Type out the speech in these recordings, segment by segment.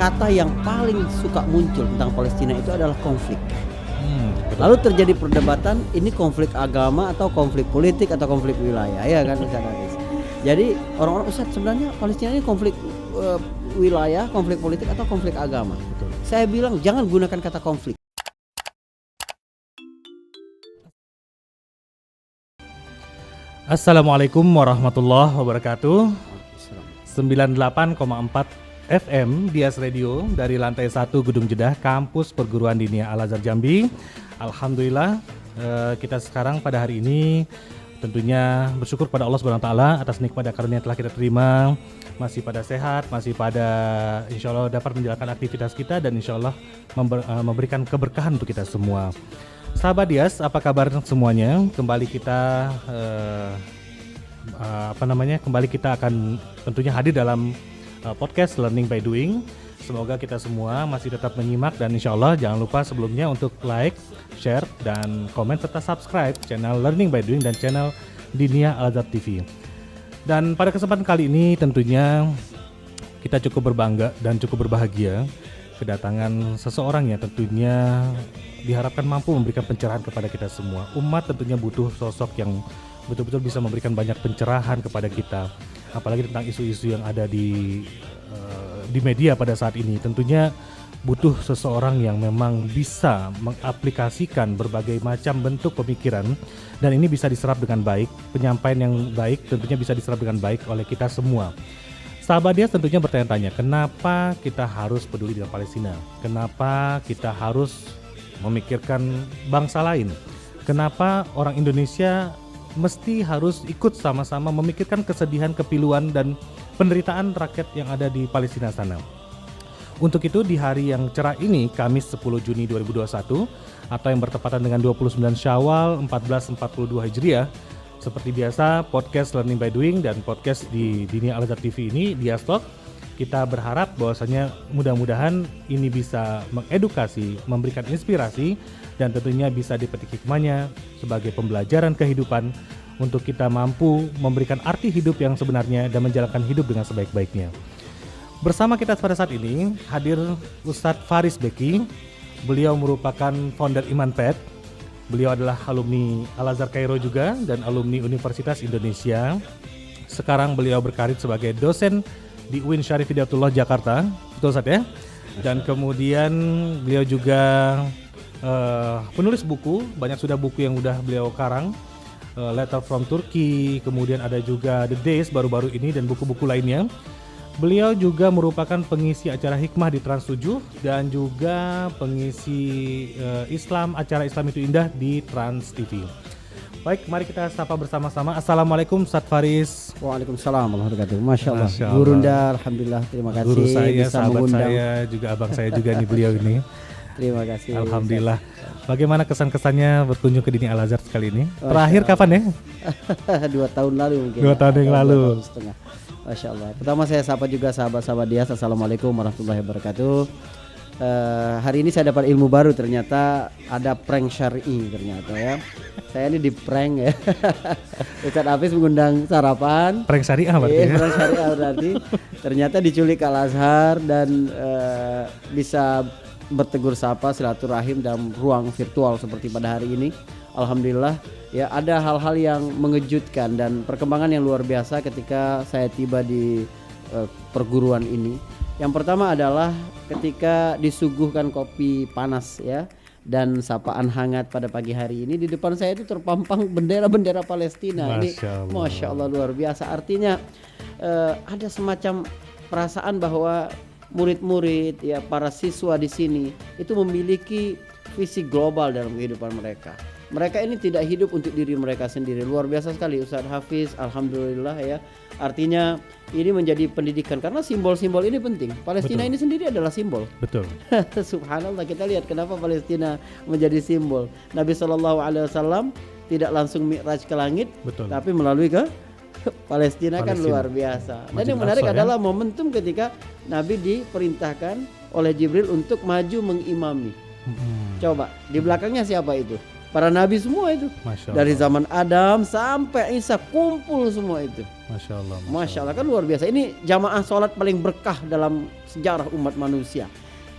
kata yang paling suka muncul tentang Palestina itu adalah konflik. Lalu terjadi perdebatan, ini konflik agama atau konflik politik atau konflik wilayah, ya kan Ustaz Hafiz. Jadi orang-orang, Ustaz, sebenarnya Palestina ini konflik wilayah, konflik politik atau konflik agama. Betul. Saya bilang jangan gunakan kata konflik. Assalamualaikum warahmatullahi wabarakatuh. 98,4 FM Dias Radio dari lantai 1 Gedung Jeddah Kampus Perguruan Diniyah Al-Azhar Jambi. Alhamdulillah kita sekarang pada hari ini tentunya bersyukur pada Allah Subhanahu wa taala atas nikmat dan karunia yang telah kita terima, masih pada sehat, masih pada insyaallah dapat menjalankan aktivitas kita dan insyaallah memberikan keberkahan untuk kita semua. Sahabat Dias, apa kabar semuanya? Kembali kita kembali kita akan tentunya hadir dalam podcast Learning by Doing. Semoga kita semua masih tetap menyimak dan insya Allah jangan lupa sebelumnya untuk like, share, dan komen serta subscribe channel Learning by Doing dan channel Diniyah Al-Azhar TV. Dan pada kesempatan kali ini tentunya kita cukup berbangga dan cukup berbahagia kedatangan seseorang yang tentunya diharapkan mampu memberikan pencerahan kepada kita semua. Umat tentunya butuh sosok yang betul-betul bisa memberikan banyak pencerahan kepada kita, apalagi tentang isu-isu yang ada di media pada saat ini. Tentunya butuh seseorang yang memang bisa mengaplikasikan berbagai macam bentuk pemikiran dan ini bisa diserap dengan baik, penyampaian yang baik tentunya bisa diserap dengan baik oleh kita semua. Sahabat Dias tentunya bertanya-tanya, kenapa kita harus peduli dengan Palestina? Kenapa kita harus memikirkan bangsa lain? Kenapa orang Indonesia mesti harus ikut sama-sama memikirkan kesedihan, kepiluan, dan penderitaan rakyat yang ada di Palestina sana? Untuk itu di hari yang cerah ini, Kamis 10 Juni 2021 atau yang bertepatan dengan 29 Syawal 1442 Hijriah, seperti biasa podcast Learning by Doing dan podcast di Diniyah Al-Azhar TV ini, Dias Talk, kita berharap bahwasanya mudah-mudahan ini bisa mengedukasi, memberikan inspirasi dan tentunya bisa dipetik hikmahnya sebagai pembelajaran kehidupan untuk kita mampu memberikan arti hidup yang sebenarnya dan menjalankan hidup dengan sebaik-baiknya. Bersama kita pada saat ini hadir Ustadz Faris Beki. Beliau merupakan founder Imanped. Beliau adalah alumni Al-Azhar Kairo juga dan alumni Universitas Indonesia. Sekarang beliau berkarir sebagai dosen di UIN Syarif Hidayatullah Jakarta, betul Ustadz ya? Dan kemudian beliau juga penulis buku, banyak sudah buku yang udah beliau karang. Letter from Turkey, kemudian ada juga The Days baru-baru ini dan buku-buku lainnya. Beliau juga merupakan pengisi acara Hikmah di Trans 7 dan juga pengisi acara Islam itu Indah di Trans TV. Baik, mari kita sapa bersama-sama. Assalamualaikum Ustadz Faris. Waalaikumsalam warahmatullahi wabarakatuh. Masya Allah. Gurunda, alhamdulillah, terima kasih. Guru saya, bisa sahabat mengundang. saya, juga abang saya juga nih beliau ini. Terima kasih. Alhamdulillah. Bagaimana kesan-kesannya berkunjung ke Diniyah Al-Azhar sekali ini? Terakhir kapan ya? 2 tahun lalu mungkin. 2 tahun yang lalu. 2 tahun setengah. Masya Allah. Pertama saya sapa juga sahabat-sahabat Dias. Assalamualaikum warahmatullahi wabarakatuh. Hari ini saya dapat ilmu baru, ternyata ada prank syar'i ternyata ya. Saya ini di prank ya. Ustadz Hafiz mengundang sarapan. Prank syariah berarti ya? Prank syariah berarti. Ternyata diculik Al-Azhar dan bisa bertegur sapa silaturahim dalam ruang virtual seperti pada hari ini. Alhamdulillah ya, ada hal-hal yang mengejutkan dan perkembangan yang luar biasa ketika saya tiba di perguruan ini. Yang pertama adalah ketika disuguhkan kopi panas ya dan sapaan hangat pada pagi hari ini, di depan saya itu terpampang bendera-bendera Palestina. Masya Allah luar biasa. Artinya ada semacam perasaan bahwa murid-murid ya, para siswa di sini itu memiliki visi global dalam kehidupan mereka. Mereka ini tidak hidup untuk diri mereka sendiri. Luar biasa sekali Ustadz Hafiz, alhamdulillah ya. Artinya ini menjadi pendidikan karena simbol-simbol ini penting. Palestina ini sendiri adalah simbol. Betul. Subhanallah, kita lihat kenapa Palestina menjadi simbol. Nabi SAW tidak langsung mi'raj ke langit, tapi melalui ke Palestina kan luar biasa. Dan yang menarik adalah momentum ketika Nabi diperintahkan oleh Jibril untuk maju mengimami. Coba di belakangnya siapa itu? para nabi semua itu. Masya Allah. Dari zaman Adam sampai Isa kumpul semua itu. Masya Allah. Masya Allah, kan luar biasa. Ini jamaah sholat paling berkah dalam sejarah umat manusia.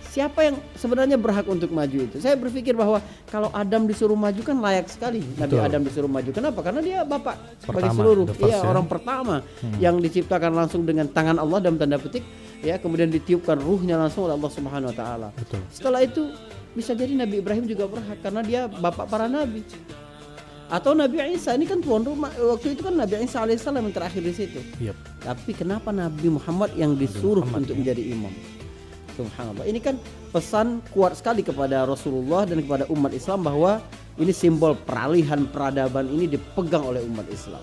Siapa yang sebenarnya berhak untuk maju itu? Saya berpikir bahwa kalau Adam disuruh maju kan layak sekali. Nabi Betul. Adam disuruh maju. Kenapa? Karena dia bapak bagi Pertama, seluruh. the first, Iya, ya. orang pertama yang diciptakan langsung dengan tangan Allah dalam tanda petik. Ya, kemudian ditiupkan ruhnya langsung oleh Allah Subhanahu Wa Taala. Betul. Setelah itu bisa jadi Nabi Ibrahim juga berhak karena dia bapak para nabi. Atau Nabi Isa, ini kan tuan rumah. Waktu itu kan Nabi Isa alaihissalam yang terakhir di situ. Yep. Tapi kenapa Nabi Muhammad yang disuruh Muhammad, untuk ya. menjadi imam? Subhanallah. Ini kan pesan kuat sekali kepada Rasulullah dan kepada umat Islam bahwa ini simbol peralihan peradaban ini dipegang oleh umat Islam.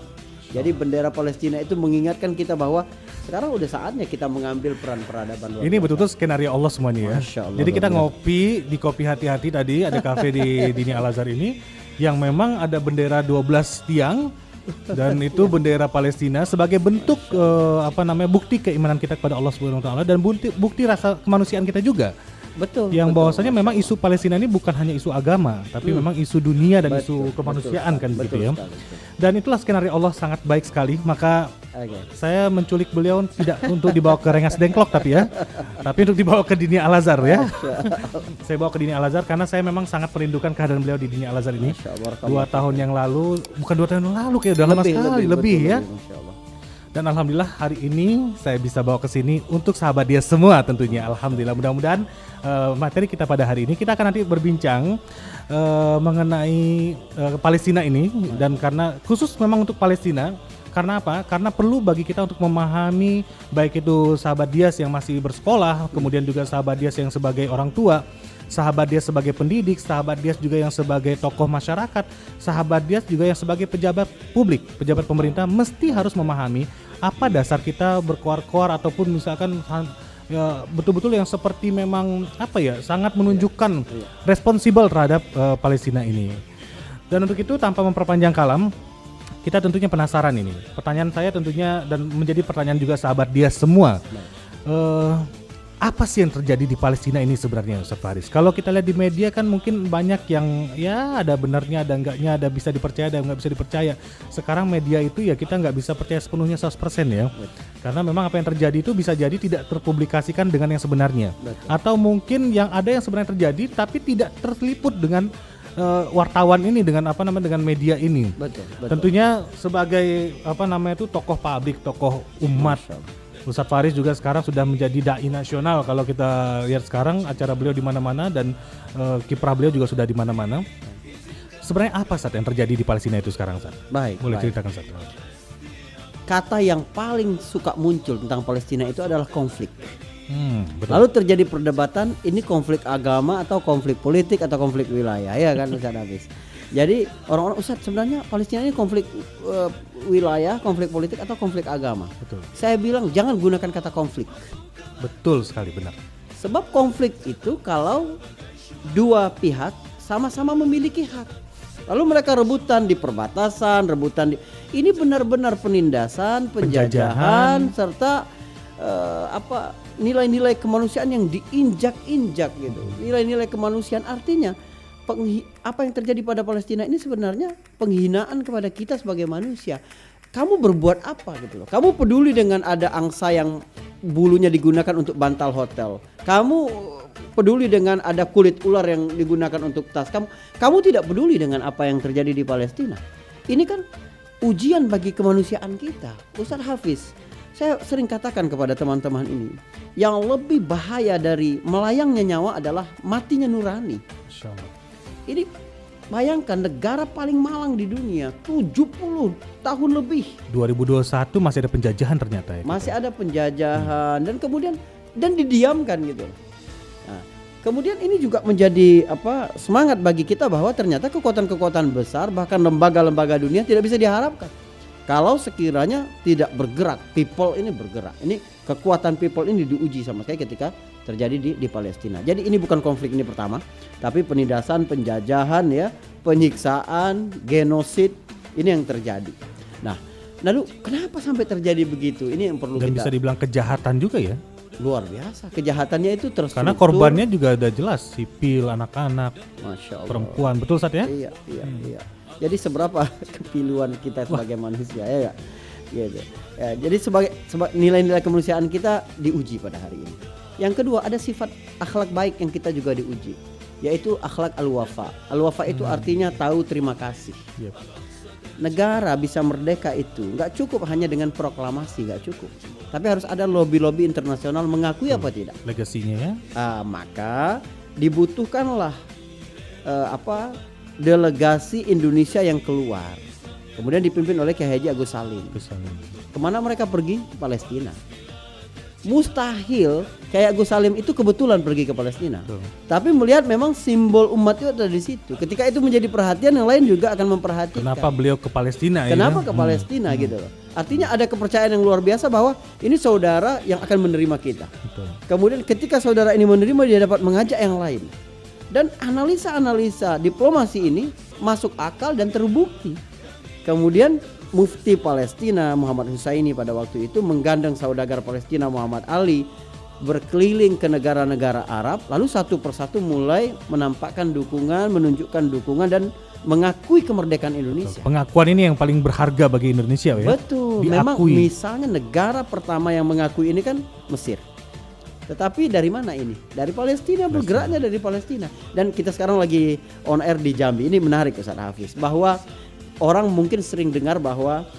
Jadi bendera Palestina itu mengingatkan kita bahwa sekarang udah saatnya kita mengambil peran peradaban luar Ini biasa. betul-betul skenario Allah semuanya ya. Masya Allah, Jadi kita luar biasa. ngopi di Kopi Hati-Hati tadi, ada kafe di Dini Al-Azhar ini yang memang ada bendera 12 tiang dan itu bendera Palestina sebagai bentuk bukti keimanan kita kepada Allah Subhanahu wa taala dan bukti rasa kemanusiaan kita juga. Betul. Yang betul. bahwasanya memang isu Palestina ini bukan hanya isu agama, tapi memang isu dunia dan Betul, isu kemanusiaan betul, kan betul gitu ya. sekali, betul. Dan itulah skenario Allah sangat baik sekali, maka Oke. saya menculik beliau tidak untuk dibawa ke Rengas Dengklok tapi untuk dibawa ke Dini Al-Azhar ya. Saya bawa ke Dini Al-Azhar karena saya memang sangat merindukan kehadiran beliau di Dini Al-Azhar ini. Masya Allah, 2 tahun yang lalu, bukan 2 tahun yang lalu kayak udah lama sekali, lebih ya. betul, Masya Allah. Dan alhamdulillah hari ini saya bisa bawa ke sini untuk sahabat dia semua tentunya. Alhamdulillah, mudah-mudahan materi kita pada hari ini kita akan nanti berbincang mengenai Palestina ini dan karena khusus memang untuk Palestina. Karena apa? Karena perlu bagi kita untuk memahami baik itu sahabat Dias yang masih bersekolah, kemudian juga sahabat Dias yang sebagai orang tua, sahabat Dias sebagai pendidik, sahabat Dias juga yang sebagai tokoh masyarakat, sahabat Dias juga yang sebagai pejabat publik, pejabat pemerintah mesti harus memahami apa dasar kita berkoar-koar ataupun misalkan ya, betul-betul yang seperti memang sangat menunjukkan responsibel terhadap Palestina ini. Dan untuk itu tanpa memperpanjang kalam, kita tentunya penasaran ini. Pertanyaan saya tentunya dan menjadi pertanyaan juga sahabat dia semua. Apa sih yang terjadi di Palestina ini sebenarnya Ustaz Faris? Kalau kita lihat di media kan mungkin banyak yang ya ada benarnya, ada enggaknya, ada bisa dipercaya, ada enggak bisa dipercaya. Sekarang media itu ya kita enggak bisa percaya sepenuhnya 100% ya. Karena memang apa yang terjadi itu bisa jadi tidak terpublikasikan dengan yang sebenarnya. Betul. Atau mungkin yang ada yang sebenarnya terjadi tapi tidak terliput dengan wartawan ini dengan dengan media ini. Betul. Tentunya sebagai tokoh publik, tokoh umat. Ustaz Faris juga sekarang sudah menjadi dai nasional kalau kita lihat sekarang acara beliau di mana-mana dan kiprah beliau juga sudah di mana-mana. Sebenarnya apa Ustaz yang terjadi di Palestina itu sekarang Ustaz? Baik. Boleh baik. ceritakan Ustaz? Kata yang paling suka muncul tentang Palestina itu adalah konflik. Betul. Lalu terjadi perdebatan, ini konflik agama atau konflik politik atau konflik wilayah, ya kan Ustaz Hafiz. Jadi orang-orang Ustaz sebenarnya Palestina ini konflik wilayah, konflik politik atau konflik agama. Betul. Saya bilang jangan gunakan kata konflik. Betul sekali, benar. Sebab konflik itu kalau dua pihak sama-sama memiliki hak. Lalu mereka rebutan di perbatasan, ini benar-benar penindasan, penjajahan serta nilai-nilai kemanusiaan yang diinjak-injak gitu. Nilai-nilai kemanusiaan artinya apa yang terjadi pada Palestina ini sebenarnya penghinaan kepada kita sebagai manusia. Kamu berbuat apa gitu loh. Kamu peduli dengan ada angsa yang bulunya digunakan untuk bantal hotel. Kamu peduli dengan ada kulit ular yang digunakan untuk tas. Kamu tidak peduli dengan apa yang terjadi di Palestina. Ini kan ujian bagi kemanusiaan kita. Ustaz Hafiz, saya sering katakan kepada teman-teman ini, yang lebih bahaya dari melayangnya nyawa adalah matinya nurani. Masya Allah. Ini bayangkan negara paling malang di dunia 70 tahun lebih 2021 masih ada penjajahan ternyata ya. masih ada penjajahan dan kemudian didiamkan gitu. Nah, kemudian ini juga menjadi semangat bagi kita bahwa ternyata kekuatan-kekuatan besar bahkan lembaga-lembaga dunia tidak bisa diharapkan kalau sekiranya tidak bergerak. People ini bergerak. Ini kekuatan people ini diuji sama sekali ketika terjadi di Palestina. Jadi ini bukan konflik ini pertama, tapi penindasan, penjajahan ya, penyiksaan, genosid ini yang terjadi. Nah, lalu kenapa sampai terjadi begitu? Ini yang perlu Dan kita. bisa dibilang kejahatan juga ya. luar biasa. Kejahatannya itu terstruktur. Karena korbannya juga ada jelas, sipil, anak-anak, Masya Allah. perempuan, betul Ustaz ya? Iya. Jadi seberapa kepiluan kita sebagai manusia ya nggak? Gitu. Ya, jadi sebagai nilai-nilai kemanusiaan kita diuji pada hari ini. Yang kedua ada sifat akhlak baik yang kita juga diuji, yaitu akhlak al-wafa. Al-wafa itu artinya tahu terima kasih. Yep. Negara bisa merdeka itu nggak cukup hanya dengan proklamasi, nggak cukup. Tapi harus ada lobby-lobby internasional mengakui apa tidak. Legasinya ya? Maka dibutuhkanlah delegasi Indonesia yang keluar. Kemudian dipimpin oleh Kiai Haji Agus Salim. Kemana mereka pergi? Palestina. Mustahil kayak Agus Salim itu kebetulan pergi ke Palestina. Betul. Tapi melihat memang simbol umat itu ada di situ. Ketika itu menjadi perhatian, yang lain juga akan memperhatikan. Kenapa beliau ke Palestina? Kenapa ya? ke Palestina gitu loh. Artinya ada kepercayaan yang luar biasa bahwa ini saudara yang akan menerima kita. Betul. Kemudian ketika saudara ini menerima, dia dapat mengajak yang lain. Dan analisa-analisa diplomasi ini masuk akal dan terbukti. Kemudian Mufti Palestina Muhammad Husaini pada waktu itu menggandeng saudagar Palestina Muhammad Ali berkeliling ke negara-negara Arab, lalu satu persatu mulai menampakkan dukungan, menunjukkan dukungan dan mengakui kemerdekaan Indonesia. Pengakuan ini yang paling berharga bagi Indonesia ya. Betul. Diakui. Memang misalnya negara pertama yang mengakui ini kan Mesir. Tetapi dari mana ini? Dari Palestina, bergeraknya dari Palestina. Dan kita sekarang lagi on air di Jambi. Ini menarik Ustaz Hafiz, bahwa orang mungkin sering dengar bahwa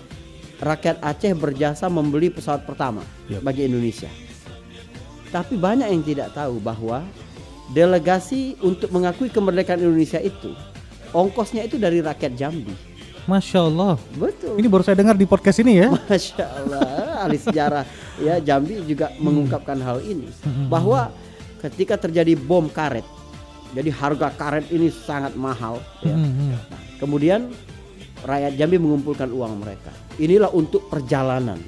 rakyat Aceh berjasa membeli pesawat pertama bagi Indonesia. Tapi banyak yang tidak tahu bahwa delegasi untuk mengakui kemerdekaan Indonesia itu ongkosnya itu dari rakyat Jambi. Masya Allah. Betul. Ini baru saya dengar di podcast ini ya. Masya Allah. Ahli sejarah ya Jambi juga mengungkapkan hal ini, bahwa ketika terjadi bom karet, jadi harga karet ini sangat mahal ya. Nah, kemudian rakyat Jambi mengumpulkan uang mereka. Inilah untuk perjalanan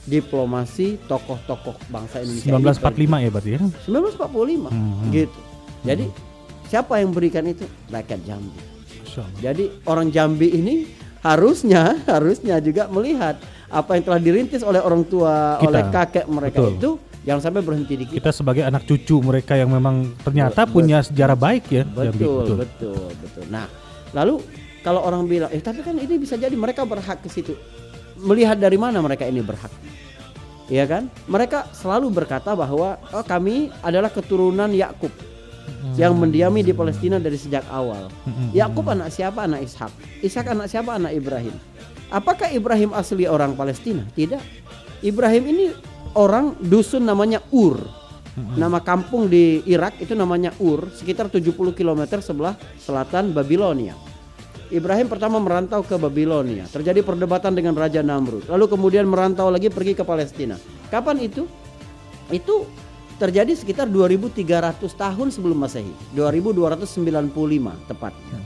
diplomasi tokoh-tokoh bangsa Indonesia. 1945 ya berarti ya? 1945 gitu. Jadi siapa yang berikan itu? Rakyat Jambi. Jadi orang Jambi ini harusnya juga melihat apa yang telah dirintis oleh orang tua, oleh kakek mereka. Betul. Itu jangan sampai berhenti di kita. Kita sebagai anak cucu mereka yang memang ternyata punya sejarah baik ya. Betul. Nah, lalu kalau orang bilang, tapi kan ini bisa jadi mereka berhak ke situ. Melihat dari mana mereka ini berhak? Iya kan? Mereka selalu berkata bahwa kami adalah keturunan Yakub yang mendiami di Palestina dari sejak awal. Yakub anak siapa? Anak Ishak. Ishak anak siapa? Anak Ibrahim. Apakah Ibrahim asli orang Palestina? Tidak. Ibrahim ini orang dusun namanya Ur. Nama kampung di Irak itu namanya Ur, sekitar 70 km sebelah selatan Babilonia. Ibrahim pertama merantau ke Babilonia. Terjadi perdebatan dengan Raja Namrud. Lalu kemudian merantau lagi pergi ke Palestina. Kapan itu? Itu terjadi sekitar 2300 tahun sebelum Masehi. 2295 tepatnya.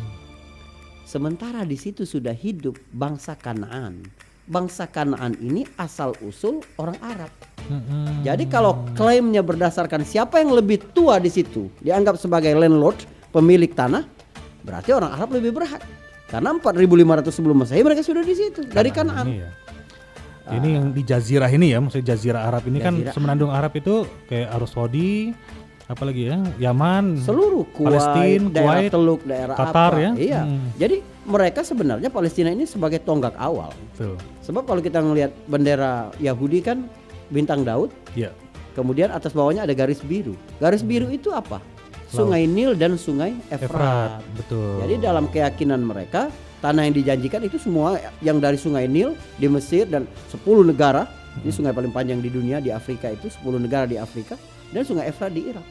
Sementara di situ sudah hidup bangsa Kanaan. Bangsa Kanaan ini asal usul orang Arab. Jadi kalau klaimnya berdasarkan siapa yang lebih tua di situ, dianggap sebagai landlord, pemilik tanah, berarti orang Arab lebih berhak. Karena 4500 sebelum Masehi mereka sudah di situ dari Kanaan. Ini yang di Jazirah ini ya, maksudnya Jazirah Arab ini kan semenandung Arab itu kayak Arab Saudi, apalagi ya, Yaman, seluruh Palestina, daerah Kuwait, Teluk, daerah Qatar apa? Ya. Iya. Jadi mereka sebenarnya Palestina ini sebagai tonggak awal. Betul. Sebab kalau kita ngelihat bendera Yahudi kan bintang Daud. Iya. Kemudian atas bawahnya ada garis biru. Garis biru itu apa? Sungai Nil dan Sungai Efrat. Betul. Jadi dalam keyakinan mereka, tanah yang dijanjikan itu semua yang dari Sungai Nil di Mesir dan 10 negara. Ini sungai paling panjang di dunia di Afrika itu, 10 negara di Afrika, dan Sungai Efrat di Irak.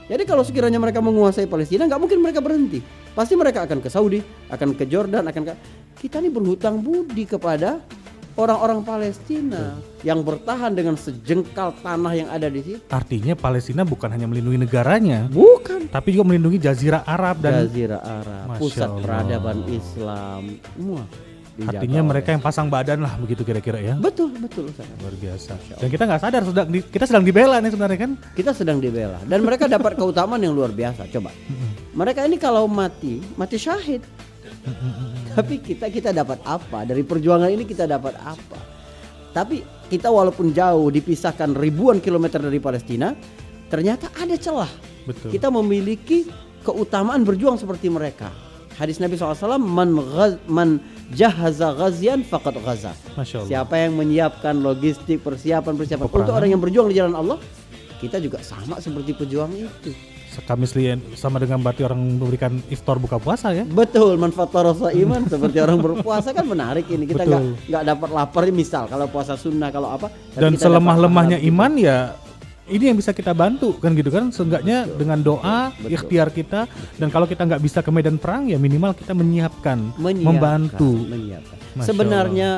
Jadi kalau sekiranya mereka menguasai Palestina, nggak mungkin mereka berhenti. Pasti mereka akan ke Saudi, akan ke Jordan, kita ini berhutang budi kepada orang-orang Palestina yang bertahan dengan sejengkal tanah yang ada di situ. Artinya Palestina bukan hanya melindungi negaranya, bukan, tapi juga melindungi Jazirah Arab dan Jazirah Arab, pusat peradaban Islam, semua. Artinya mereka yang pasang badan lah begitu kira-kira ya. Betul. Luar biasa. Dan kita nggak sadar kita sedang dibela nih sebenarnya kan. Kita sedang dibela dan mereka dapat keutamaan yang luar biasa. Coba, mereka ini kalau mati syahid. Tapi kita dapat apa dari perjuangan ini? Kita dapat apa? Tapi kita walaupun jauh dipisahkan ribuan kilometer dari Palestina, ternyata ada celah. Betul. Kita memiliki keutamaan berjuang seperti mereka. Hadis Nabi SAW, man jahaza ghazian faqad ghaza. Masya Allah. Siapa yang menyiapkan logistik, persiapan untuk Peperangan. orang yang berjuang di jalan Allah, kita juga sama seperti pejuang itu. Kami sama dengan berarti orang memberikan iftar buka puasa ya. Betul, manfaat rasa iman seperti orang berpuasa kan menarik ini. Kita Betul. nggak dapat lapar misal kalau puasa sunnah kalau apa. tapi Dan kita selemah-lemahnya dapat pahala iman ya ini yang bisa kita bantu kan gitu kan. Seenggaknya dengan doa, Betul. ikhtiar kita. Dan kalau kita nggak bisa ke medan perang ya minimal kita menyiapkan. Membantu. menyiapkan. Masya Sebenarnya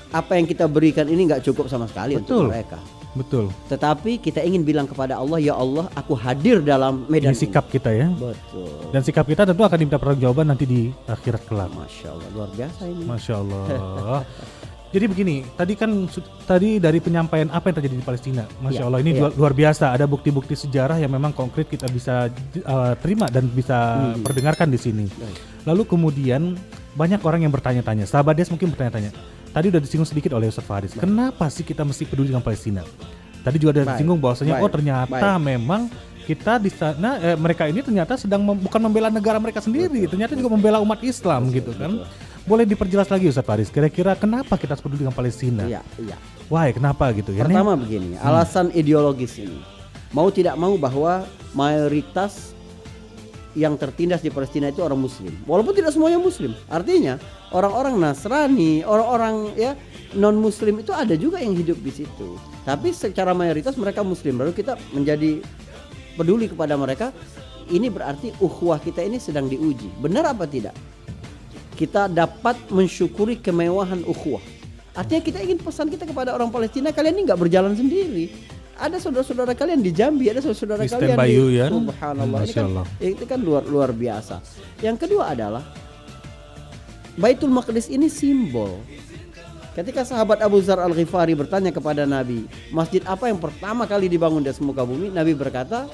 apa yang kita berikan ini nggak cukup sama sekali Betul. untuk mereka. Betul. Tetapi kita ingin bilang kepada Allah, ya Allah, aku hadir dalam medan Ini sikap kita ya. Betul. Dan sikap kita tentu akan diminta pertanggungjawaban nanti di akhirat kelak. Masya Allah, luar biasa ini. Masya Allah. Jadi begini, tadi dari penyampaian apa yang terjadi di Palestina, Masya Iya, Allah ini iya. luar biasa. Ada bukti-bukti sejarah yang memang konkret kita bisa terima dan bisa perdengarkan di sini. Baik. Lalu kemudian banyak orang yang bertanya-tanya. Sahabat Des mungkin bertanya-tanya. Tadi udah disinggung sedikit oleh Ustaz Faris. Kenapa sih kita mesti peduli dengan Palestina? Tadi juga ada Baik, disinggung bahwasanya baik, oh ternyata memang kita di sana mereka ini ternyata sedang bukan membela negara mereka sendiri, ternyata juga membela umat Islam gitu kan. Boleh diperjelas lagi Ustaz Faris, kira-kira kenapa kita harus peduli dengan Palestina? Iya, iya. Why, kenapa gitu ya? Pertama begini, alasan ideologis ini. Mau tidak mau bahwa mayoritas yang tertindas di Palestina itu orang Muslim. Walaupun tidak semuanya Muslim. Artinya orang-orang Nasrani, orang-orang ya non Muslim itu ada juga yang hidup di situ. Tapi secara mayoritas mereka Muslim. Lalu kita menjadi peduli kepada mereka. Ini berarti ukhuwah kita ini sedang diuji. Benar apa tidak? Kita dapat mensyukuri kemewahan ukhuwah. Artinya kita ingin pesan kita kepada orang Palestina, kalian ini nggak berjalan sendiri. Ada saudara-saudara kalian di Jambi, ada saudara-saudara Di kalian stand by you, ya. Subhanallah. Masya Allah. Itu kan luar biasa. Yang kedua adalah Baitul Maqdis ini simbol. Ketika sahabat Abu Dzar Al-Ghifari bertanya kepada Nabi, masjid apa yang pertama kali dibangun di muka bumi? Nabi berkata,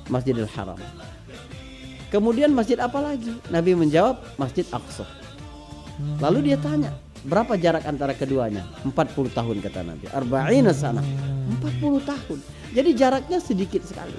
Masjidil Haram. Kemudian masjid apa lagi? Nabi menjawab, Masjid Aqsa. Lalu dia tanya, berapa jarak antara keduanya? 40 tahun kata Nabi. Arba'ina sana. 40 tahun. Jadi jaraknya sedikit sekali.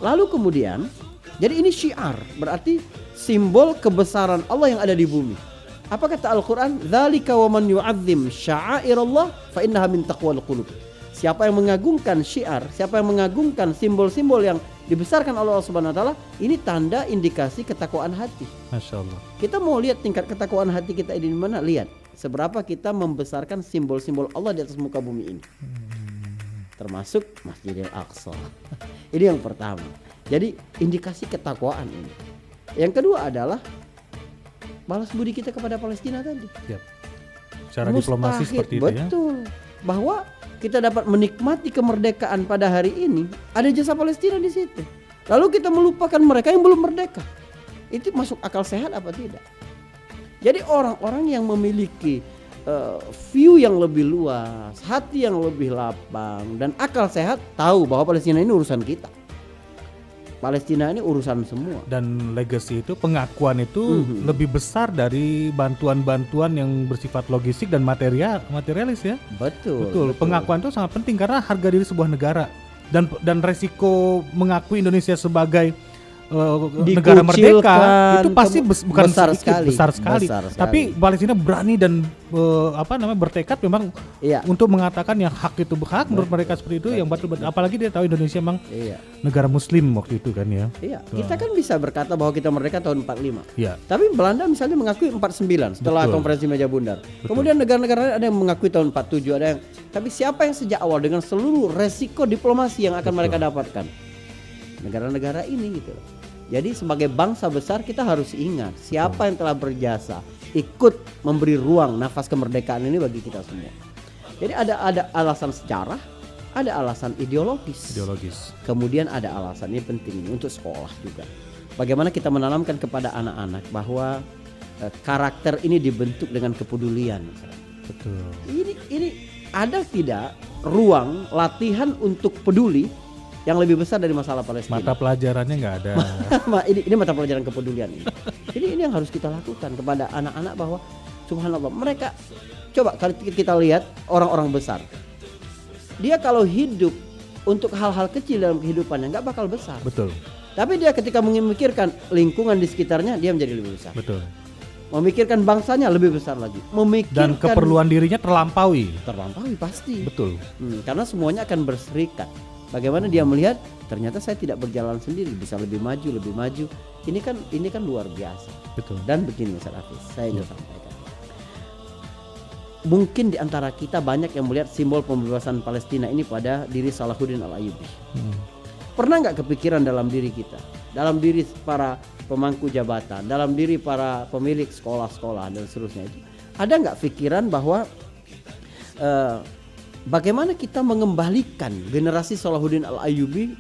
Lalu kemudian, jadi ini syiar, berarti simbol kebesaran Allah yang ada di bumi. Apa kata Al-Quran? Dzalika wa man yu'azzim sya'airallah fa innaha min taqwal qulub. Siapa yang mengagungkan syiar, siapa yang mengagungkan simbol-simbol yang dibesarkan oleh Allah Subhanahu wa taala, ini tanda indikasi ketakwaan hati. Masya Allah. Kita mau lihat tingkat ketakwaan hati kita ini di mana? Lihat seberapa kita membesarkan simbol-simbol Allah di atas muka bumi ini. Termasuk Masjidil Aqsa. Ini yang pertama. Jadi indikasi ketakwaan ini. Yang kedua adalah balas budi kita kepada Palestina tadi. Siap. Secara diplomasi seperti itu ya. Betul. Bahwa kita dapat menikmati kemerdekaan pada hari ini, ada jasa Palestina di situ. Lalu kita melupakan mereka yang belum merdeka. Itu masuk akal sehat apa tidak? Jadi orang-orang yang memiliki view yang lebih luas, hati yang lebih lapang, dan akal sehat tahu bahwa Palestina ini urusan kita. Palestina ini urusan semua. Dan legacy itu, pengakuan itu lebih besar dari bantuan-bantuan yang bersifat logistik dan materialis ya. Betul. Betul. Pengakuan itu sangat penting karena harga diri sebuah negara dan resiko mengakui Indonesia sebagai negara merdeka itu pasti bukan besar sedikit, sekali. besar sekali. Tapi Palestina berani dan bertekad memang untuk mengatakan yang hak itu hak menurut mereka seperti itu, yang betul. Apalagi dia tahu Indonesia memang negara Muslim waktu itu kan ya. Iya. Kita kan bisa berkata bahwa kita merdeka tahun 45. Iya. Tapi Belanda misalnya mengakui 49 setelah konferensi meja bundar. Kemudian negara-negara lain ada yang mengakui tahun 47, ada yang. Tapi siapa yang sejak awal dengan seluruh resiko diplomasi yang akan mereka dapatkan? Negara-negara ini gitu loh. Jadi sebagai bangsa besar kita harus ingat siapa yang telah berjasa ikut memberi ruang nafas kemerdekaan ini bagi kita semua. Jadi ada alasan sejarah, ada alasan ideologis. Kemudian ada alasan ini penting untuk sekolah juga. Bagaimana kita menanamkan kepada anak-anak bahwa karakter ini dibentuk dengan kepedulian. Betul. Ini ada tidak ruang latihan untuk peduli yang lebih besar dari masalah Palestina? Mata pelajarannya nggak ada. ini mata pelajaran kepedulian ini. Ini yang harus kita lakukan kepada anak-anak bahwa subhanallah, mereka coba kalau kita lihat orang-orang besar, dia kalau hidup untuk hal-hal kecil dalam kehidupannya nggak bakal besar. Betul. Tapi dia ketika memikirkan lingkungan di sekitarnya, dia menjadi lebih besar. Betul. Memikirkan bangsanya lebih besar lagi. Dan Memikirkan keperluan dirinya terlampaui. pasti. Betul. Karena semuanya akan berserikat. Bagaimana dia melihat ternyata saya tidak berjalan sendiri, bisa lebih maju. Ini kan luar biasa. Betul. Dan begini Ustaz Hafiz, saya ingin sampaikan. Mungkin di antara kita banyak yang melihat simbol pembebasan Palestina ini pada diri Salahuddin Al-Ayyubi. Pernah nggak kepikiran dalam diri kita, dalam diri para pemangku jabatan, dalam diri para pemilik sekolah-sekolah dan seterusnya itu, ada nggak pikiran bahwa bagaimana kita mengembalikan generasi Salahuddin Al-Ayyubi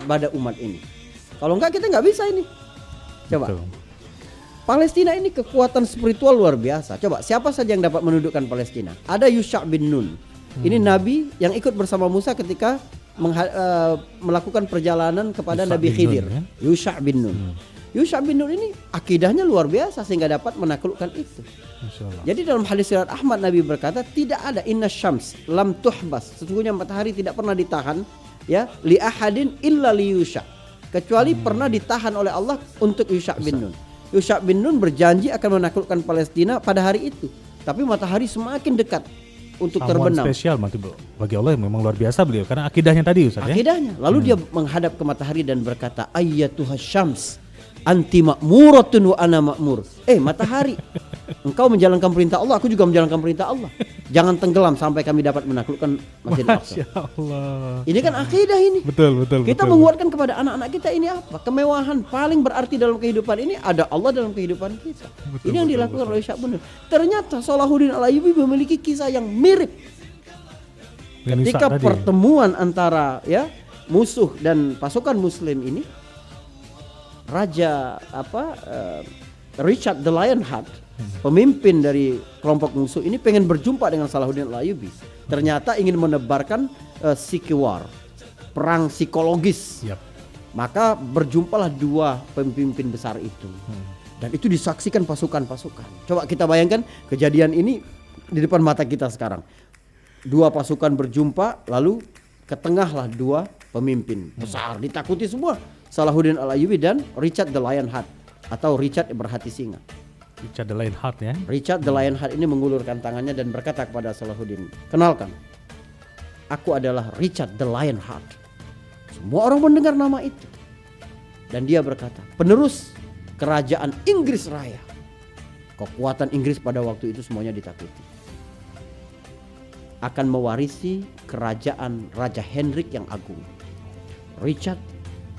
pada umat ini? Kalau nggak kita nggak bisa ini. Coba. Betul. Palestina ini kekuatan spiritual luar biasa. Coba siapa saja yang dapat menundukkan Palestina? Ada Yusha' bin Nun. Ini nabi yang ikut bersama Musa ketika melakukan perjalanan kepada Yusha' Nabi bin Khidir. Nun, ya? Yusha' bin Nun. Yusha' bin Nun ini akidahnya luar biasa sehingga dapat menaklukkan itu. Masya Allah. Jadi dalam hadis riwayat Ahmad, Nabi berkata tidak ada inna syams lam tuhbas, sesungguhnya matahari tidak pernah ditahan ya li ahadin illa li Yusha', kecuali pernah ditahan oleh Allah untuk Yusha' bin Nun. Yusha' bin Nun berjanji akan menaklukkan Palestina pada hari itu, tapi matahari semakin dekat untuk Someone terbenam. spesial bagi Allah yang memang luar biasa beliau karena akidahnya tadi Ustaz ya. Akidahnya. Lalu dia menghadap ke matahari dan berkata, ayyatuhas syams anti ma'muratun wa ana ma'mur. Matahari, engkau menjalankan perintah Allah, aku juga menjalankan perintah Allah. Jangan tenggelam sampai kami dapat menaklukkan Masjidil Aqsa. Masya Allah. Ini kan akidah ini. Betul. Kita menguatkan kepada anak-anak kita ini apa? Kemewahan paling berarti dalam kehidupan ini ada Allah dalam kehidupan kita. Ini yang dilakukan oleh Yusha' bin Nun. Ternyata Salahuddin Al-Ayyubi memiliki kisah yang mirip. Ketika pertemuan antara ya musuh dan pasukan Muslim ini, Raja Richard the Lionheart, pemimpin dari kelompok musuh ini pengen berjumpa dengan Salahuddin Al-Ayyubi. Ternyata ingin menebarkan psyche war, perang psikologis. Yap. Maka berjumpalah dua pemimpin besar itu. Dan itu disaksikan pasukan-pasukan. Coba kita bayangkan kejadian ini di depan mata kita sekarang. Dua pasukan berjumpa, lalu ketengahlah dua pemimpin besar, ditakuti semua. Salahuddin Al-Ayyubi dan Richard the Lionheart atau Richard berhati singa. Richard the Lionheart ya. Richard the Lionheart ini mengulurkan tangannya dan berkata kepada Salahuddin, kenalkan, aku adalah Richard the Lionheart. Semua orang mendengar nama itu. Dan dia berkata, penerus kerajaan Inggris Raya. Kekuatan Inggris pada waktu itu semuanya ditakuti. Akan mewarisi kerajaan Raja Hendrik yang agung. Richard,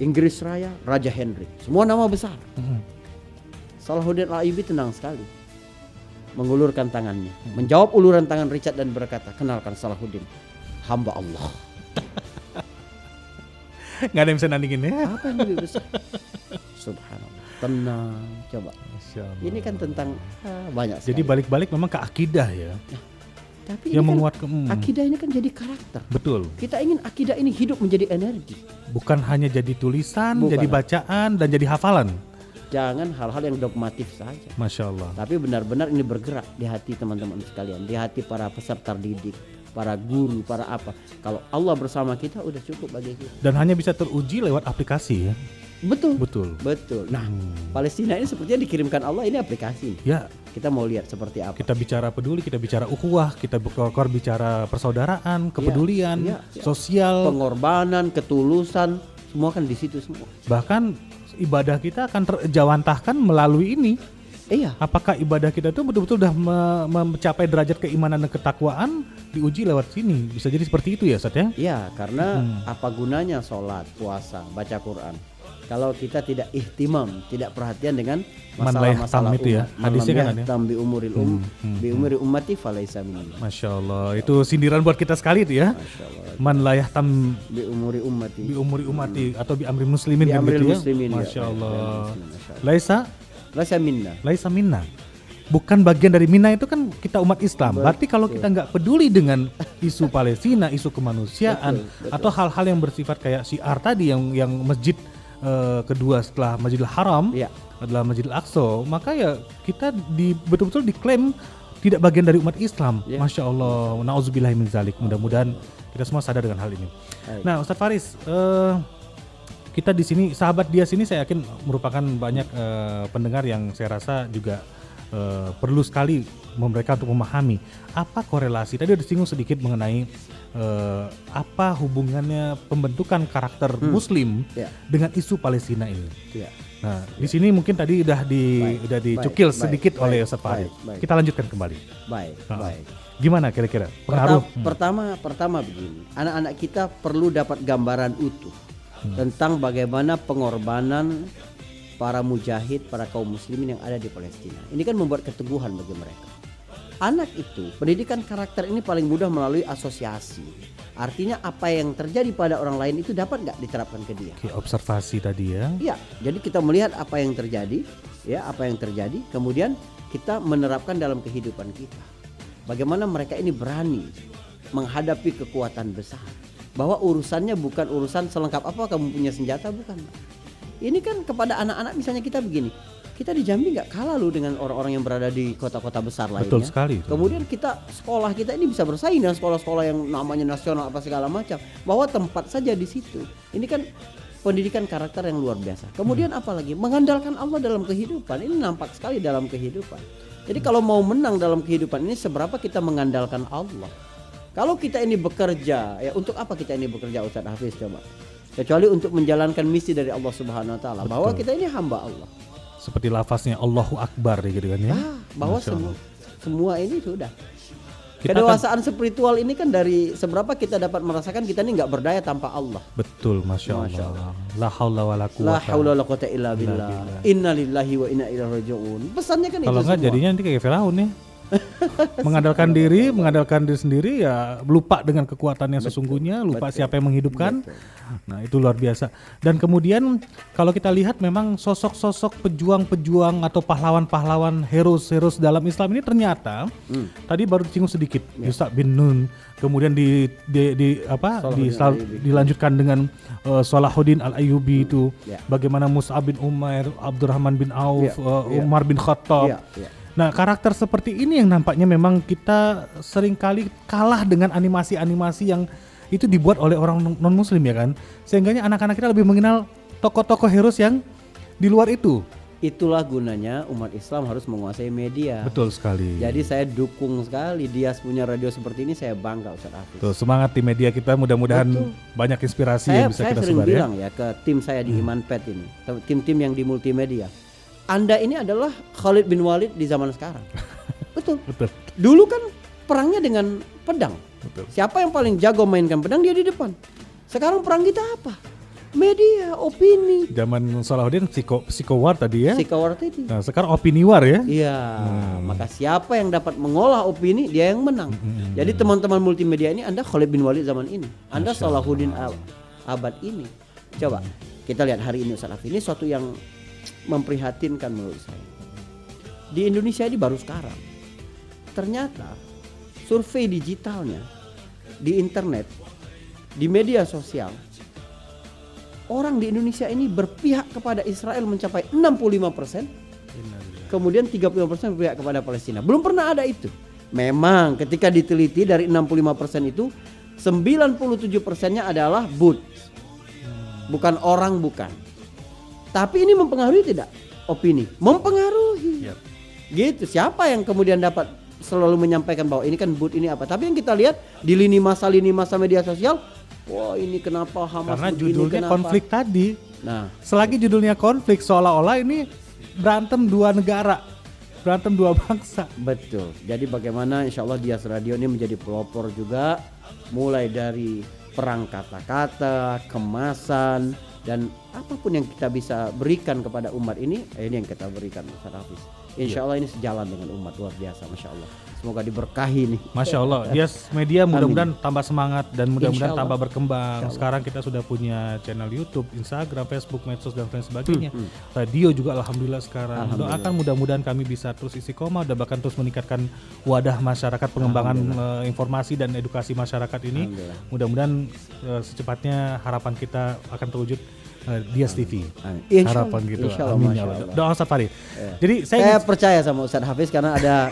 Inggris Raya, Raja Hendrik. Semua nama besar. Salahuddin Al-Ayyubi tenang sekali. Mengulurkan tangannya. Menjawab uluran tangan Richard dan berkata, kenalkan Salahuddin, hamba Allah. Gak ada yang bisa nandingin ya. Apa yang lebih besar? Subhanallah. Tenang. Coba. Ini kan tentang banyak sekali. Jadi balik-balik memang ke akidah ya. Tapi yang ini menguatkan. akidah ini kan jadi karakter. Betul. Kita ingin akidah ini hidup menjadi energi. Bukan hanya jadi tulisan, Bukan. jadi bacaan, dan jadi hafalan. Jangan hal-hal yang dogmatif saja. Masya Allah. Tapi benar-benar ini bergerak di hati teman-teman sekalian, di hati para peserta didik, para guru, para apa. Kalau Allah bersama kita udah cukup bagi kita. Dan hanya bisa teruji lewat aplikasi ya. Betul. Betul. Nah, Palestina ini sepertinya dikirimkan Allah, ini aplikasi. Ya, Kita mau lihat seperti apa. kita bicara peduli, kita bicara ukhuwah, kita bicara persaudaraan, kepedulian, Iya. sosial. Pengorbanan, ketulusan, semua kan di situ semua. Bahkan ibadah kita akan terjawantahkan melalui ini. Iya. Apakah ibadah kita itu betul-betul sudah mencapai derajat keimanan dan ketakwaan diuji lewat sini? Bisa jadi seperti itu ya, Ustaz ya? Iya, karena apa gunanya sholat, puasa, baca Quran kalau kita tidak ihtimam, tidak perhatian dengan masalah-masalah itu ya. Hadisnya kan ada. Bi umuri ummati falaisa minni. Masya Allah, itu sindiran buat kita sekali itu ya. Masya Allah. Man la yahtam Bi umuri ummati. bi umuri umati atau bi amri muslimin Bi amril gitu ya. muslimin, ya. Masya Allah. Masya Allah. Laisa Laisa minna. minna. Bukan bagian dari minna itu kan kita umat Islam. Berarti kalau kita nggak peduli dengan isu Palestina, isu kemanusiaan, Betul. atau hal-hal yang bersifat kayak syiar tadi yang masjid kedua setelah Masjidil Haram, Iya. adalah Masjidil Aqsa, maka ya kita betul-betul diklaim tidak bagian dari umat Islam. Ya. Masya Allah, na'udzubillahi min zalik. Mudah-mudahan kita semua sadar dengan hal ini. Baik. Nah, Ustadz Faris, kita di sini sahabat dia sini saya yakin merupakan banyak pendengar yang saya rasa juga perlu sekali mereka untuk memahami apa korelasi. Tadi ada disinggung sedikit mengenai apa hubungannya pembentukan karakter Muslim Ya. dengan isu Palestina ini. Ya. Nah, di sini mungkin tadi udah dicukil baik, sedikit baik, oleh baik, Ustadz Faris. baik. Kita lanjutkan kembali. Baik, Nah, baik. Gimana kira-kira pengaruh? Pertama begini, anak-anak kita perlu dapat gambaran utuh tentang bagaimana pengorbanan para mujahid, para kaum muslimin yang ada di Palestina. Ini kan membuat keteguhan bagi mereka. Anak itu, pendidikan karakter ini paling mudah melalui asosiasi. Artinya apa yang terjadi pada orang lain itu dapat nggak diterapkan ke dia. Oke, observasi tadi ya. Iya, jadi kita melihat apa yang terjadi, kemudian kita menerapkan dalam kehidupan kita. Bagaimana mereka ini berani menghadapi kekuatan besar. Bahwa urusannya bukan urusan selengkap apa kamu punya senjata, bukan. Ini kan kepada anak-anak misalnya kita begini. Kita di Jambi nggak kalah loh dengan orang-orang yang berada di kota-kota besar lainnya. Betul sekali. Kemudian sekolah kita ini bisa bersaing dengan sekolah-sekolah yang namanya nasional apa segala macam. Bahwa tempat saja di situ. Ini kan pendidikan karakter yang luar biasa. Kemudian apalagi mengandalkan Allah dalam kehidupan. Ini nampak sekali dalam kehidupan. Jadi kalau mau menang dalam kehidupan ini seberapa kita mengandalkan Allah. Kalau kita ini bekerja, ya untuk apa kita ini bekerja Ustaz Hafiz coba? Kecuali untuk menjalankan misi dari Allah Subhanahu wa taala bahwa kita ini hamba Allah. Seperti lafaznya Allahu Akbar gitu kan ya. Bahwa Masya Allah. semua ini sudah. Kita Kedewasaan spiritual ini kan dari seberapa kita dapat merasakan kita ini nggak berdaya tanpa Allah. Betul, Masya Allah. La haula wa la La quwata. haula wala quwata illa billah. Inna lillahi wa inna ilaihi raji'un. Pesannya kan Kalau itu enggak semua. jadinya nanti kayak Firaun ya. mengandalkan diri sendiri ya lupa dengan kekuatan yang sesungguhnya, lupa siapa yang menghidupkan. Nah, itu luar biasa. Dan kemudian kalau kita lihat memang sosok-sosok pejuang-pejuang atau pahlawan-pahlawan heroes dalam Islam ini ternyata tadi baru disinggung sedikit Yusuf bin Nun, kemudian dilanjutkan dengan Salahuddin Al-Ayyubi itu, bagaimana Mus'ab bin Umair, Abdurrahman bin Auf, Umar bin Khattab. Nah, karakter seperti ini yang nampaknya memang kita seringkali kalah dengan animasi-animasi yang itu dibuat oleh orang non-muslim ya kan. Sehingganya anak-anak kita lebih mengenal tokoh-tokoh heroes yang di luar itu. Itulah gunanya umat Islam harus menguasai media. Betul sekali. Jadi saya dukung sekali Dias punya radio seperti ini, saya bangga Ustaz Hafiz. Tuh, semangat di media kita, mudah-mudahan banyak inspirasi yang bisa kita sebar ya. Saya sering bilang ya ke tim saya di Imanpet ini, tim-tim yang di multimedia. Anda ini adalah Khalid bin Walid di zaman sekarang. Betul. Dulu kan perangnya dengan pedang. Betul. Siapa yang paling jago mainkan pedang, dia di depan. Sekarang perang kita apa? Media, opini. Zaman Salahuddin psikowar tadi ya. Psikowar tadi. Nah, sekarang opini war ya. Iya, maka siapa yang dapat mengolah opini, dia yang menang. Jadi teman-teman multimedia ini, Anda Khalid bin Walid zaman ini, Anda Salahuddin abad ini. Coba kita lihat hari ini Ustaz Hafiz, ini suatu yang memprihatinkan menurut saya. Di Indonesia ini baru sekarang ternyata survei digitalnya di internet, di media sosial, orang di Indonesia ini berpihak kepada Israel mencapai 65%, kemudian 35% berpihak kepada Palestina. Belum pernah ada itu. Memang ketika diteliti dari 65% itu 97%-nya adalah but, bukan orang, bukan. Tapi ini mempengaruhi tidak opini? Mempengaruhi. Gitu. Siapa yang kemudian dapat selalu menyampaikan bahwa ini kan but, ini apa? Tapi yang kita lihat di lini masa media sosial, wah ini kenapa Hamas karena begini, judulnya kenapa? konflik tadi. Nah, selagi judulnya konflik, seolah-olah ini berantem dua negara, berantem dua bangsa. betul. Jadi bagaimana insya Allah Dias Radio ini menjadi pelopor juga, mulai dari perang kata-kata, kemasan, dan apapun yang kita bisa berikan kepada umat ini yang kita berikan Ustaz Hafiz. Insya Allah ini sejalan dengan umat, luar biasa, Masya Allah. Semoga diberkahi nih. Masya Allah, Dias Media mudah-mudahan tambah semangat dan mudah-mudahan Insya Allah. tambah berkembang. Sekarang kita sudah punya channel YouTube, Instagram, Facebook, medsos dan lain sebagainya. Radio juga alhamdulillah sekarang. Doakan mudah-mudahan kami bisa terus istiqomah dan bahkan terus meningkatkan wadah masyarakat, pengembangan informasi dan edukasi masyarakat ini. Mudah-mudahan secepatnya harapan kita akan terwujud Dias TV. Insya Allah, Harapan gitu. insya Allah, Amin Masya ya Allah. Allah. Doa Ustaz Farid. Jadi Saya percaya sama Ustadz Hafiz karena ada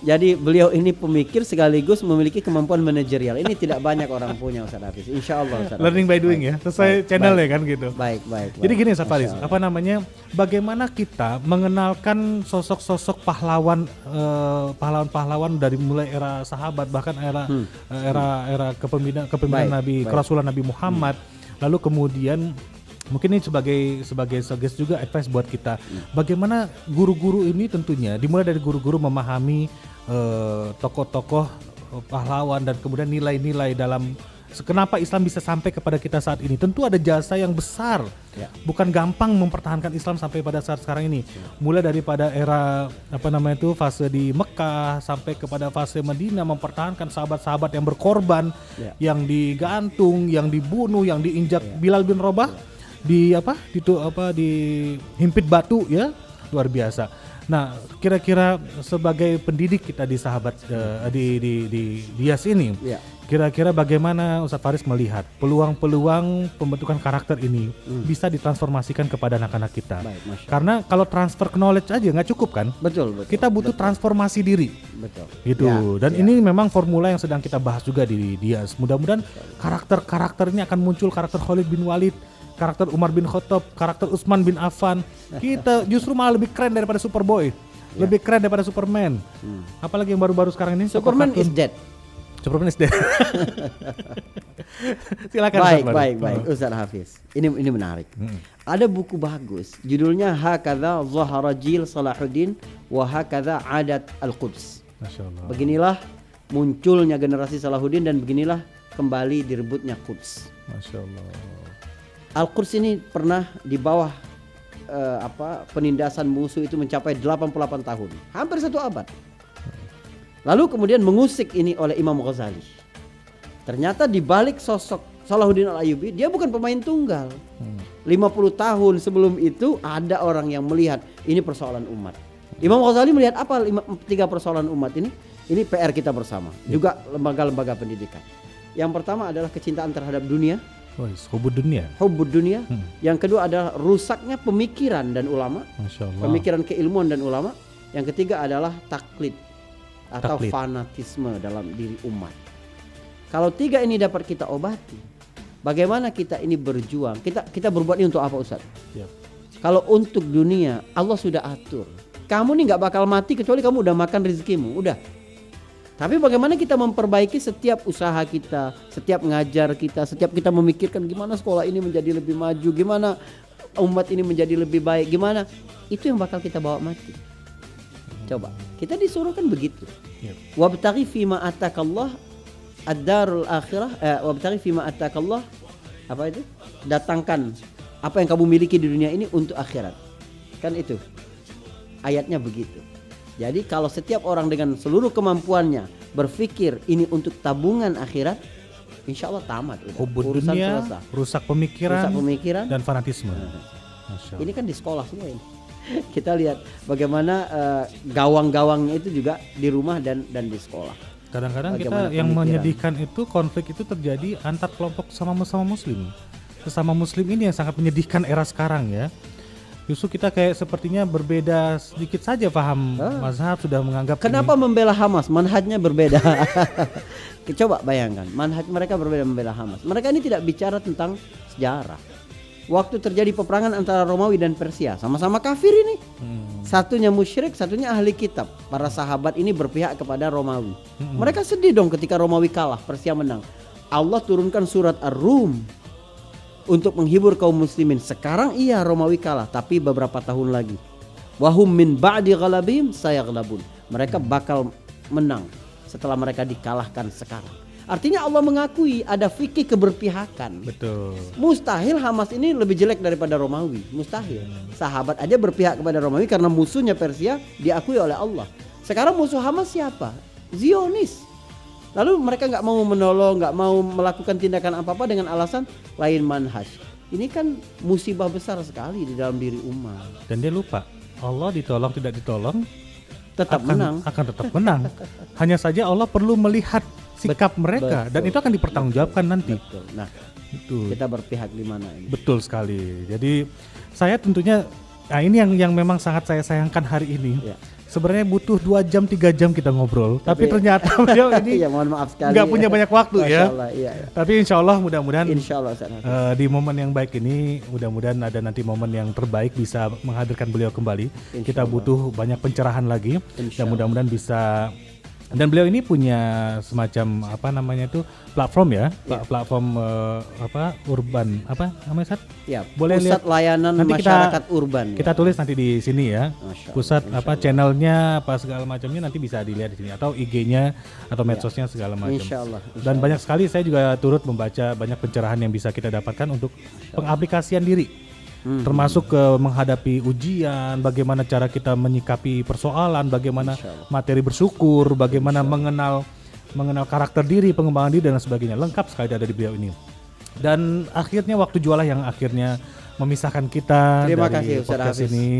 jadi beliau ini pemikir sekaligus memiliki kemampuan manajerial. Ini tidak banyak orang punya Ustadz Hafiz. Insya Allah Ustadz learning by Hafiz. doing ya. Sesuai channel ya kan gitu. Baik. Jadi gini Ustaz Masya Faris, Allah. apa namanya? Bagaimana kita mengenalkan sosok-sosok pahlawan pahlawan-pahlawan dari mulai era sahabat bahkan era kepemimpinan Baik. Nabi kerasulan Nabi Muhammad. Lalu kemudian mungkin ini sebagai suggest juga advice buat kita. Bagaimana guru-guru ini tentunya dimulai dari guru-guru memahami tokoh-tokoh pahlawan dan kemudian nilai-nilai dalam kenapa Islam bisa sampai kepada kita saat ini. Tentu ada jasa yang besar. Bukan gampang mempertahankan Islam sampai pada saat sekarang ini. Mulai daripada era fase di Mekah sampai kepada fase Madinah mempertahankan sahabat-sahabat yang berkorban, yang digantung, yang dibunuh, yang diinjak. Bilal bin Rabah dihimpit batu ya, luar biasa. Nah, kira-kira sebagai pendidik kita di sahabat di Dias ini, kira-kira bagaimana Ustaz Faris melihat peluang-peluang pembentukan karakter ini bisa ditransformasikan kepada anak-anak kita? Baik, karena kalau transfer knowledge aja nggak cukup kan? Betul. Kita butuh transformasi diri. Betul. Gitu. Dan ini memang formula yang sedang kita bahas juga di Dias. Mudah-mudahan karakter-karakter ini akan muncul, karakter Khalid bin Walid, karakter Umar bin Khattab, karakter Utsman bin Affan. Kita justru malah lebih keren daripada Superboy, lebih keren daripada Superman. Apalagi yang baru-baru sekarang ini Superman is dead. Superman is dead. Silakan. Baik, Ustaz Hafiz. Ini menarik. Ada buku bagus, judulnya Hakadha Zahara Jil Salahuddin wa Hakadha Adat Al-Quds. Masya Allah. Beginilah munculnya generasi Salahuddin dan beginilah kembali direbutnya Quds. Masya Allah. Al-Quds ini pernah di bawah penindasan musuh itu mencapai 88 tahun, hampir 1 abad. Lalu kemudian mengusik ini oleh Imam Ghazali. Ternyata di balik sosok Salahuddin Al-Ayyubi, dia bukan pemain tunggal. 50 tahun sebelum itu ada orang yang melihat ini persoalan umat. Imam Ghazali melihat apa 3 persoalan umat ini? Ini PR kita bersama. Juga lembaga-lembaga pendidikan. Yang pertama adalah kecintaan terhadap dunia. Hubud dunia. Yang kedua adalah rusaknya pemikiran dan ulama. Masya Allah. Pemikiran keilmuan dan ulama. Yang ketiga adalah taklid atau fanatisme dalam diri umat. Kalau 3 ini dapat kita obati, bagaimana kita ini berjuang? Kita berbuat ini untuk apa, Ustaz? Kalau untuk dunia, Allah sudah atur. Kamu nih nggak bakal mati kecuali kamu udah makan rezekimu, udah. Tapi bagaimana kita memperbaiki setiap usaha kita, setiap ngajar kita, setiap kita memikirkan gimana sekolah ini menjadi lebih maju, gimana umat ini menjadi lebih baik, gimana? Itu yang bakal kita bawa mati. Coba, kita disuruh kan begitu. Wabtaghi fima atakallah ad-darul akhirah, wabtaghi fima atakallah, apa itu? Datangkan apa yang kamu miliki di dunia ini untuk akhirat. Kan itu. Ayatnya begitu. Jadi kalau setiap orang dengan seluruh kemampuannya berpikir ini untuk tabungan akhirat, insya Allah tamat. Hubud dunia, rusak pemikiran, dan fanatisme. Ini kan di sekolah semua ini. Kita lihat bagaimana gawang-gawangnya itu juga di rumah dan di sekolah. Kadang-kadang kita yang menyedihkan itu konflik itu terjadi antar kelompok sesama muslim. Sesama muslim ini yang sangat menyedihkan era sekarang ya. Justru kita kayak sepertinya berbeda sedikit saja paham mazhab sudah menganggap kenapa ini. Membela Hamas, manhajnya berbeda. Coba bayangkan, manhaj mereka berbeda membela Hamas. Mereka ini tidak bicara tentang sejarah. Waktu terjadi peperangan antara Romawi dan Persia, sama-sama kafir ini. Satunya musyrik, satunya ahli kitab. Para sahabat ini berpihak kepada Romawi. Mereka sedih dong ketika Romawi kalah, Persia menang. Allah turunkan surat Ar-Rum untuk menghibur kaum muslimin. Sekarang iya Romawi kalah, tapi beberapa tahun lagi wahum min ba'di ghalabihim sayaghlabun. Mereka bakal menang setelah mereka dikalahkan sekarang. Artinya Allah mengakui ada fikih keberpihakan. Betul. Mustahil Hamas ini lebih jelek daripada Romawi. Mustahil. Sahabat aja berpihak kepada Romawi karena musuhnya Persia diakui oleh Allah. Sekarang musuh Hamas siapa? Zionis. Lalu mereka nggak mau menolong, nggak mau melakukan tindakan apa-apa dengan alasan lain manhaj. Ini kan musibah besar sekali di dalam diri umat. Dan dia lupa, Allah ditolong tidak ditolong akan tetap menang. Hanya saja Allah perlu melihat sikap mereka dan itu akan dipertanggungjawabkan nanti. Betul. Nah, Betul. Kita berpihak di mana ini. Betul sekali. Jadi saya tentunya, nah ini yang memang sangat saya sayangkan hari ini. Ya. Sebenarnya butuh 2 jam 3 jam kita ngobrol, tapi ternyata beliau ini ya, mohon maaf sekali. nggak punya banyak waktu ya. Allah, iya, iya. Tapi insya Allah mudah-mudahan Insya Allah di momen yang baik ini, mudah-mudahan ada nanti momen yang terbaik bisa menghadirkan beliau kembali. Insya Kita Allah. butuh banyak pencerahan lagi Insya dan mudah-mudahan bisa. Dan beliau ini punya semacam apa namanya itu platform ya, platform urban apa namanya Sat? Ya, Boleh pusat lihat. layanan Nanti masyarakat urban. Kita tulis nanti di sini ya. Masya Allah, Pusat insya apa Allah. channelnya apa segala macamnya nanti bisa dilihat di sini atau IG-nya atau medsosnya segala macam. Insya Allah, insya Dan Allah. banyak sekali saya juga turut membaca banyak pencerahan yang bisa kita dapatkan untuk pengaplikasian diri. Termasuk ke menghadapi ujian, bagaimana cara kita menyikapi persoalan, bagaimana Insya Allah. materi bersyukur, bagaimana mengenal karakter diri, pengembangan diri dan sebagainya. Lengkap sekali ada di beliau ini. Dan akhirnya waktu jualah yang akhirnya memisahkan kita Terima dari kasih, Ustaz podcast Hafiz. ini.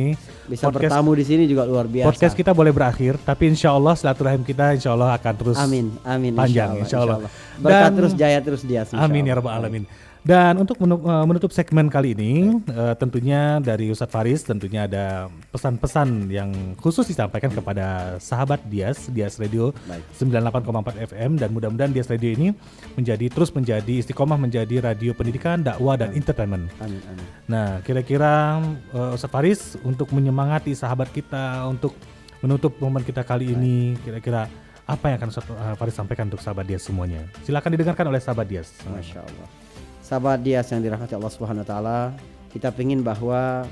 Bisa bertamu di sini juga luar biasa. Podcast kita boleh berakhir, tapi insya Allah silaturahim kita insya Allah akan terus Amin, amin. panjang, insya Allah. Berkat Dan- terus, jaya terus dia. insya Amin ya Allah. rabbal alamin. Dan untuk menutup segmen kali ini, tentunya dari Ustadz Faris tentunya ada pesan-pesan yang khusus disampaikan kepada sahabat Dias Radio Baik. 98,4 FM, dan mudah-mudahan Dias Radio ini terus menjadi istiqomah menjadi radio pendidikan, dakwah dan entertainment. Amin, amin. Nah, kira-kira Ustadz Faris untuk menyemangati sahabat kita untuk menutup momen kita kali ini, kira-kira apa yang akan Ustadz Faris sampaikan untuk sahabat Dias semuanya? Silakan didengarkan oleh sahabat Dias. Masya Allah. Sahabat Dias yang dirahmati Allah Subhanahu Wa Taala, kita ingin bahwa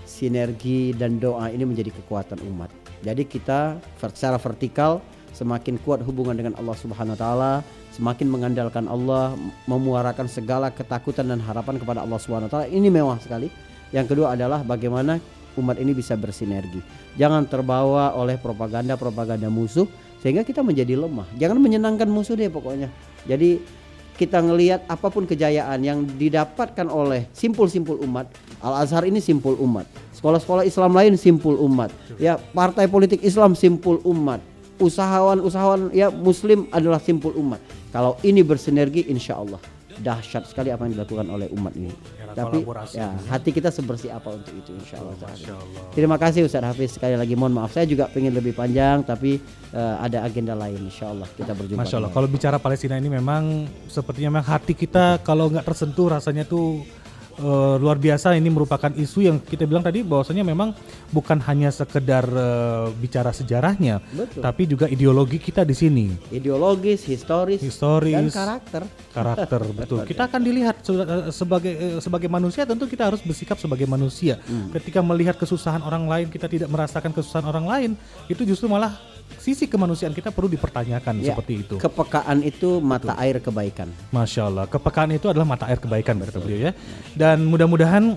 sinergi dan doa ini menjadi kekuatan umat. Jadi kita secara vertikal semakin kuat hubungan dengan Allah Subhanahu Wa Taala, semakin mengandalkan Allah, memuarakan segala ketakutan dan harapan kepada Allah Subhanahu Wa Taala. Ini mewah sekali. Yang kedua adalah bagaimana umat ini bisa bersinergi. Jangan terbawa oleh propaganda musuh sehingga kita menjadi lemah. Jangan menyenangkan musuh deh pokoknya. Jadi kita ngelihat apapun kejayaan yang didapatkan oleh simpul-simpul umat. Al-Azhar ini simpul umat. Sekolah-sekolah Islam lain simpul umat. Ya, partai politik Islam simpul umat. Usahawan ya Muslim adalah simpul umat. Kalau ini bersinergi, insya Allah dahsyat sekali apa yang dilakukan oleh umat ini. Era Tapi kolaborasi ya, ini. hati kita sebersih apa untuk itu, insya Allah. Masya Allah. Terima kasih Ustaz Hafiz, sekali lagi mohon maaf saya juga pengen lebih panjang tapi ada agenda lain, insya Allah kita berjumpa. Masya Allah, kembali. kalau bicara Palestina ini memang sepertinya memang hati kita kalau nggak tersentuh rasanya tuh luar biasa. Ini merupakan isu yang kita bilang tadi bahwasanya memang bukan hanya sekedar bicara sejarahnya, Betul. tapi juga ideologi kita di sini, Ideologis, historis, dan karakter. betul. Kita akan dilihat sebagai manusia, tentu kita harus bersikap sebagai manusia. Ketika melihat kesusahan orang lain, kita tidak merasakan kesusahan orang lain, itu justru malah sisi kemanusiaan kita perlu dipertanyakan Ya, seperti itu. kepekaan itu mata air kebaikan. Masya Allah, kepekaan itu adalah mata air kebaikan kata beliau ya. Dan mudah-mudahan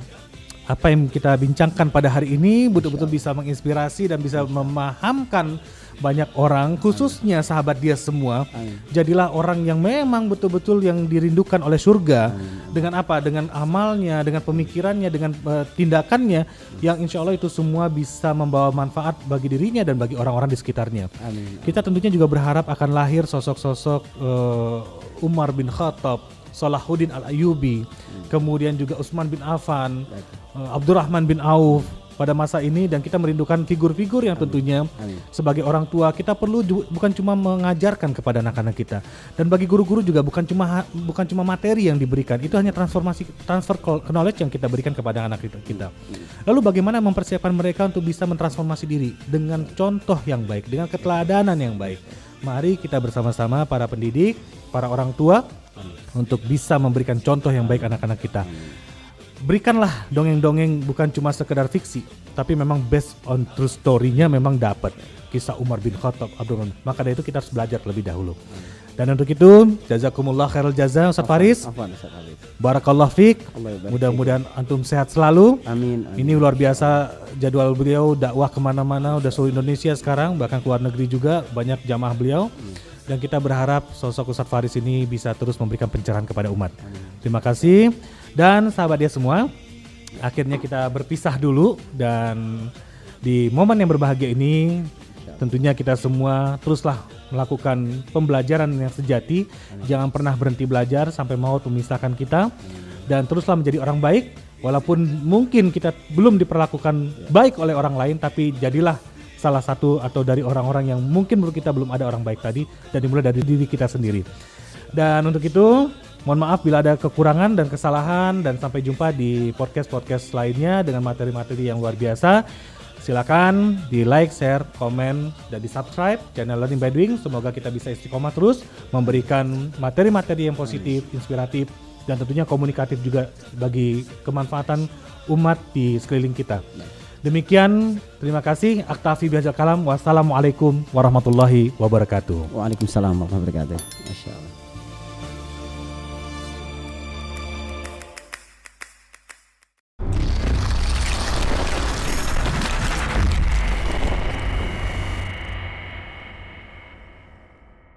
apa yang kita bincangkan pada hari ini betul-betul bisa menginspirasi dan bisa memahamkan banyak orang, khususnya sahabat dia semua. Amin. Jadilah orang yang memang betul-betul yang dirindukan oleh surga. Dengan apa? Dengan amalnya, dengan pemikirannya, dengan tindakannya, yang insya Allah itu semua bisa membawa manfaat bagi dirinya dan bagi orang-orang di sekitarnya. Amin. Kita tentunya juga berharap akan lahir sosok-sosok Umar bin Khattab, Salahuddin Al-Ayyubi, kemudian juga Utsman bin Affan, Abdurrahman bin Auf pada masa ini, dan kita merindukan figur-figur yang tentunya sebagai orang tua kita perlu bukan cuma mengajarkan kepada anak-anak kita, dan bagi guru-guru juga bukan cuma materi yang diberikan, itu hanya transfer knowledge yang kita berikan kepada anak kita. Lalu bagaimana mempersiapkan mereka untuk bisa mentransformasi diri dengan contoh yang baik, dengan keteladanan yang baik. Mari kita bersama-sama para pendidik, para orang tua untuk bisa memberikan contoh yang baik anak-anak kita. Berikanlah dongeng-dongeng bukan cuma sekedar fiksi, tapi memang based on true story-nya memang dapat. Kisah Umar bin Khattab, Abdurrahman. Maka dari itu kita harus belajar terlebih dahulu. Dan untuk itu, jazakumullah khairul jaza Ustaz Faris. Afwan, Ustaz Hafiz. Barakallah fiik. Allah yubarik Mudah-mudahan antum sehat selalu. Amin, amin. Ini luar biasa jadwal beliau dakwah kemana-mana, udah seluruh Indonesia sekarang, bahkan ke luar negeri juga banyak jamaah beliau. Dan kita berharap sosok Ustaz Faris ini bisa terus memberikan pencerahan kepada umat. Terima kasih. Dan sahabat dia semua, akhirnya kita berpisah dulu, dan di momen yang berbahagia ini tentunya kita semua teruslah melakukan pembelajaran yang sejati. Jangan pernah berhenti belajar sampai maut memisahkan kita, dan teruslah menjadi orang baik walaupun mungkin kita belum diperlakukan baik oleh orang lain, tapi jadilah salah satu atau dari orang-orang yang mungkin menurut kita belum ada orang baik tadi, dan dimulai dari diri kita sendiri. Dan untuk itu mohon maaf bila ada kekurangan dan kesalahan, dan sampai jumpa di podcast-podcast lainnya dengan materi-materi yang luar biasa. Silakan di like, share, komen, dan di subscribe channel Learning by Doing. Semoga kita bisa istiqomah terus memberikan materi-materi yang positif, inspiratif, dan tentunya komunikatif juga bagi kemanfaatan umat di sekeliling kita. Demikian, terima kasih. Aktafi bihadzal kalam. Wassalamualaikum warahmatullahi wabarakatuh. Waalaikumsalam warahmatullahi wabarakatuh. Masya Allah.